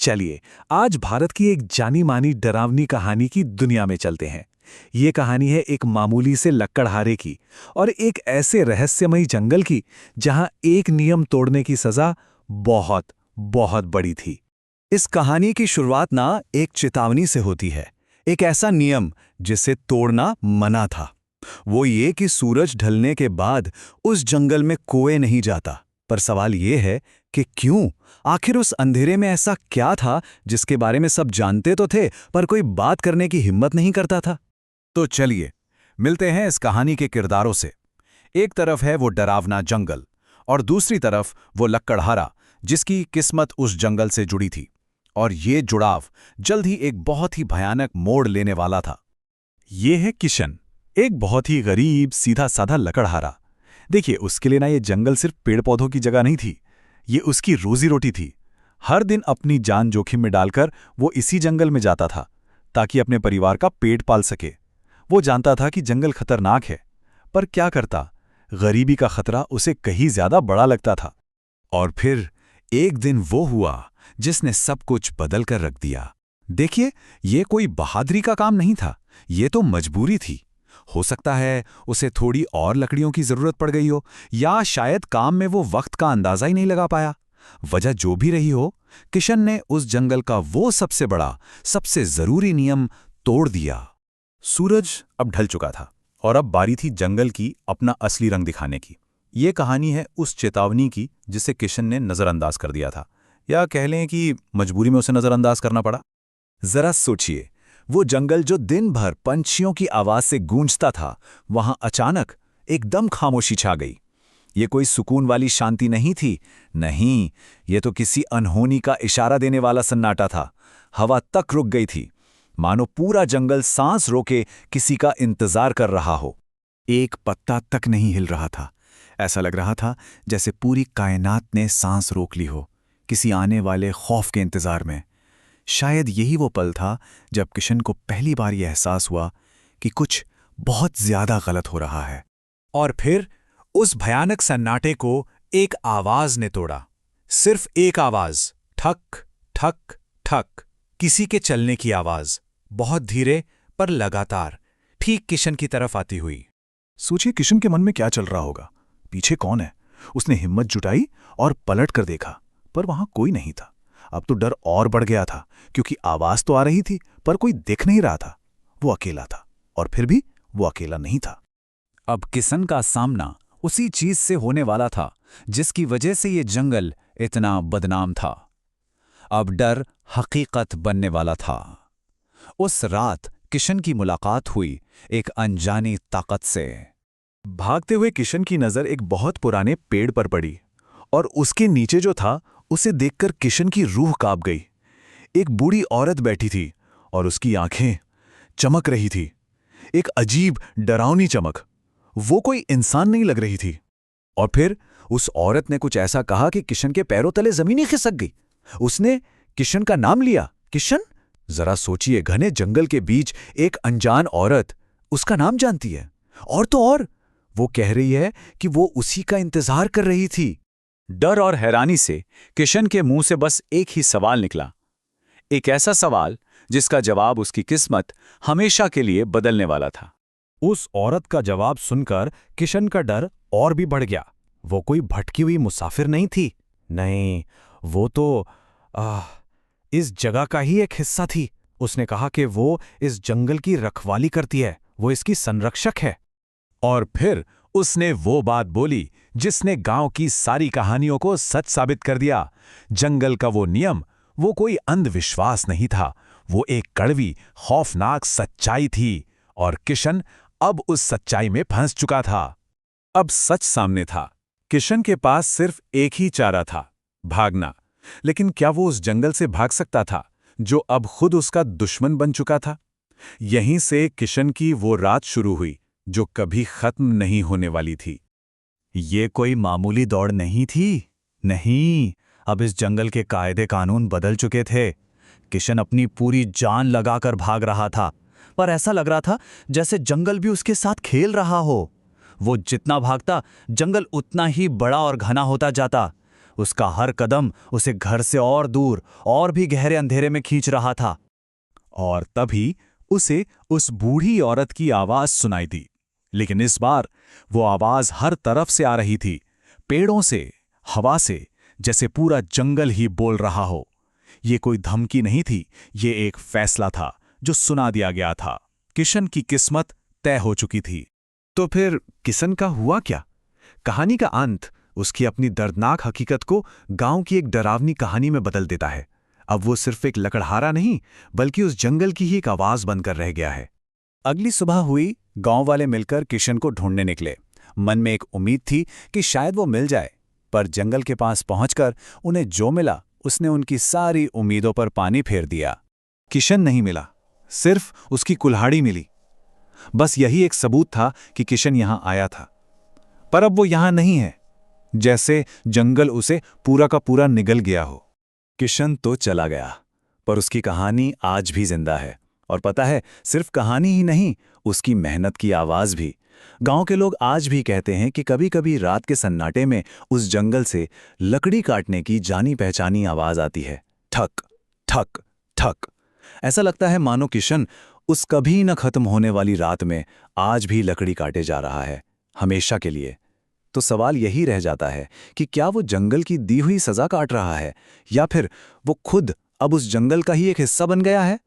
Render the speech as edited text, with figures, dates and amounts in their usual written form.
चलिए, आज भारत की एक जानी मानी डरावनी कहानी की दुनिया में चलते हैं। ये कहानी है एक मामूली से लक्कड़हारे की और एक ऐसे रहस्यमयी जंगल की जहां एक नियम तोड़ने की सजा बहुत बहुत बड़ी थी। इस कहानी की शुरुआत ना एक चेतावनी से होती है। एक ऐसा नियम जिसे तोड़ना मना था। वो ये कि सूरज ढलने के बाद उस जंगल में कोई नहीं जाता। पर सवाल ये है कि क्यों? आखिर उस अंधेरे में ऐसा क्या था जिसके बारे में सब जानते तो थे पर कोई बात करने की हिम्मत नहीं करता था? तो चलिए मिलते हैं इस कहानी के किरदारों से। एक तरफ है वो डरावना जंगल और दूसरी तरफ वो लक्कड़हारा जिसकी किस्मत उस जंगल से जुड़ी थी। और ये जुड़ाव जल्द ही एक बहुत ही भयानक मोड़ लेने वाला था। ये है किशन, एक बहुत ही गरीब सीधा साधा लकड़हारा। देखिए, उसके लिए ना ये जंगल सिर्फ पेड़ पौधों की जगह नहीं थी, ये उसकी रोजी रोटी थी। हर दिन अपनी जान जोखिम में डालकर वो इसी जंगल में जाता था ताकि अपने परिवार का पेट पाल सके। वो जानता था कि जंगल खतरनाक है, पर क्या करता, गरीबी का खतरा उसे कहीं ज्यादा बड़ा लगता था। और फिर एक दिन वो हुआ जिसने सब कुछ बदल कर रख दिया। देखिए, ये कोई बहादुरी का काम नहीं था, ये तो मजबूरी थी। हो सकता है उसे थोड़ी और लकड़ियों की जरूरत पड़ गई हो, या शायद काम में वो वक्त का अंदाजा ही नहीं लगा पाया। वजह जो भी रही हो, किशन ने उस जंगल का वो सबसे बड़ा, सबसे जरूरी नियम तोड़ दिया। सूरज अब ढल चुका था और अब बारी थी जंगल की अपना असली रंग दिखाने की। ये कहानी है उस चेतावनी की जिसे किशन ने नजरअंदाज कर दिया था, या कह लें कि मजबूरी में उसे नजरअंदाज करना पड़ा। जरा सोचिए, वो जंगल जो दिन भर पंछियों की आवाज से गूंजता था, वहां अचानक एकदम खामोशी छा गई। ये कोई सुकून वाली शांति नहीं थी, नहीं, ये तो किसी अनहोनी का इशारा देने वाला सन्नाटा था। हवा तक रुक गई थी, मानो पूरा जंगल सांस रोके किसी का इंतजार कर रहा हो। एक पत्ता तक नहीं हिल रहा था। ऐसा लग रहा था जैसे पूरी कायनात ने सांस रोक ली हो, किसी आने वाले खौफ के इंतजार में। शायद यही वो पल था जब किशन को पहली बार यह एहसास हुआ कि कुछ बहुत ज्यादा गलत हो रहा है। और फिर उस भयानक सन्नाटे को एक आवाज ने तोड़ा। सिर्फ एक आवाज, ठक ठक ठक, किसी के चलने की आवाज, बहुत धीरे पर लगातार, ठीक किशन की तरफ आती हुई। सोचिए किशन के मन में क्या चल रहा होगा, पीछे कौन है? उसने हिम्मत जुटाई और पलट कर देखा, पर वहां कोई नहीं था। अब तो डर और बढ़ गया था, क्योंकि आवाज तो आ रही थी पर कोई दिख नहीं रहा था। वो अकेला था, और फिर भी वो अकेला नहीं था। अब किशन का सामना उसी चीज से होने वाला था जिसकी वजह से ये जंगल इतना बदनाम था। अब डर हकीकत बनने वाला था। उस रात किशन की मुलाकात हुई एक अनजानी ताकत से। भागते हुए किशन की नजर एक बहुत पुराने पेड़ पर पड़ी, और उसके नीचे जो था उसे देखकर किशन की रूह कांप गई। एक बूढ़ी औरत बैठी थी और उसकी आंखें चमक रही थी, एक अजीब डरावनी चमक। वो कोई इंसान नहीं लग रही थी। और फिर उस औरत ने कुछ ऐसा कहा कि किशन के पैरों तले जमीन ही खिसक गई। उसने किशन का नाम लिया, किशन। जरा सोचिए, घने जंगल के बीच एक अनजान औरत उसका नाम जानती है, और तो और वो कह रही है कि वो उसी का इंतजार कर रही थी। डर और हैरानी से किशन के मुंह से बस एक ही सवाल निकला, एक ऐसा सवाल जिसका जवाब उसकी किस्मत हमेशा के लिए बदलने वाला था। उस औरत का जवाब सुनकर किशन का डर और भी बढ़ गया। वो कोई भटकी हुई मुसाफिर नहीं थी, नहीं, वो तो इस जगह का ही एक हिस्सा थी। उसने कहा कि वो इस जंगल की रखवाली करती है, वो इसकी संरक्षक है। और फिर उसने वो बात बोली जिसने गांव की सारी कहानियों को सच साबित कर दिया। जंगल का वो नियम, वो कोई अंधविश्वास नहीं था, वो एक कड़वी, खौफनाक सच्चाई थी। और किशन अब उस सच्चाई में फंस चुका था। अब सच सामने था। किशन के पास सिर्फ एक ही चारा था, भागना। लेकिन क्या वो उस जंगल से भाग सकता था जो अब खुद उसका दुश्मन बन चुका था? यहीं से किशन की वो रात शुरू हुई जो कभी खत्म नहीं होने वाली थी। ये कोई मामूली दौड़ नहीं थी, नहीं, अब इस जंगल के कायदे कानून बदल चुके थे। किशन अपनी पूरी जान लगाकर भाग रहा था, पर ऐसा लग रहा था जैसे जंगल भी उसके साथ खेल रहा हो। वो जितना भागता, जंगल उतना ही बड़ा और घना होता जाता। उसका हर कदम उसे घर से और दूर और भी गहरे अंधेरे में खींच रहा था। और तभी उसे उस बूढ़ी औरत की आवाज सुनाई दी। लेकिन इस बार वो आवाज हर तरफ से आ रही थी, पेड़ों से, हवा से, जैसे पूरा जंगल ही बोल रहा हो। ये कोई धमकी नहीं थी, ये एक फैसला था जो सुना दिया गया था। किशन की किस्मत तय हो चुकी थी। तो फिर किशन का हुआ क्या? कहानी का अंत उसकी अपनी दर्दनाक हकीकत को गांव की एक डरावनी कहानी में बदल देता है। अब वो सिर्फ एक लकड़हारा नहीं, बल्कि उस जंगल की ही एक आवाज बनकर रह गया है। अगली सुबह हुई, गांव वाले मिलकर किशन को ढूंढने निकले। मन में एक उम्मीद थी कि शायद वो मिल जाए, पर जंगल के पास पहुंचकर उन्हें जो मिला उसने उनकी सारी उम्मीदों पर पानी फेर दिया। किशन नहीं मिला, सिर्फ उसकी कुल्हाड़ी मिली। बस यही एक सबूत था कि किशन यहां आया था। पर अब वो यहां नहीं है, जैसे जंगल उसे पूरा का पूरा निगल गया हो। किशन तो चला गया, पर उसकी कहानी आज भी जिंदा है। और पता है, सिर्फ कहानी ही नहीं, उसकी मेहनत की आवाज भी। गांव के लोग आज भी कहते हैं कि कभी-कभी रात के सन्नाटे में उस जंगल से लकड़ी काटने की जानी पहचानी आवाज आती है। ठक ठक ठक। ऐसा लगता है मानो किशन उस कभी न खत्म होने वाली रात में आज भी लकड़ी काटे जा रहा है, हमेशा के लिए। तो सवाल यही रह जाता है कि क्या वो जंगल की दी हुई सजा काट रहा है, या फिर वो खुद अब उस जंगल का ही एक हिस्सा बन गया है।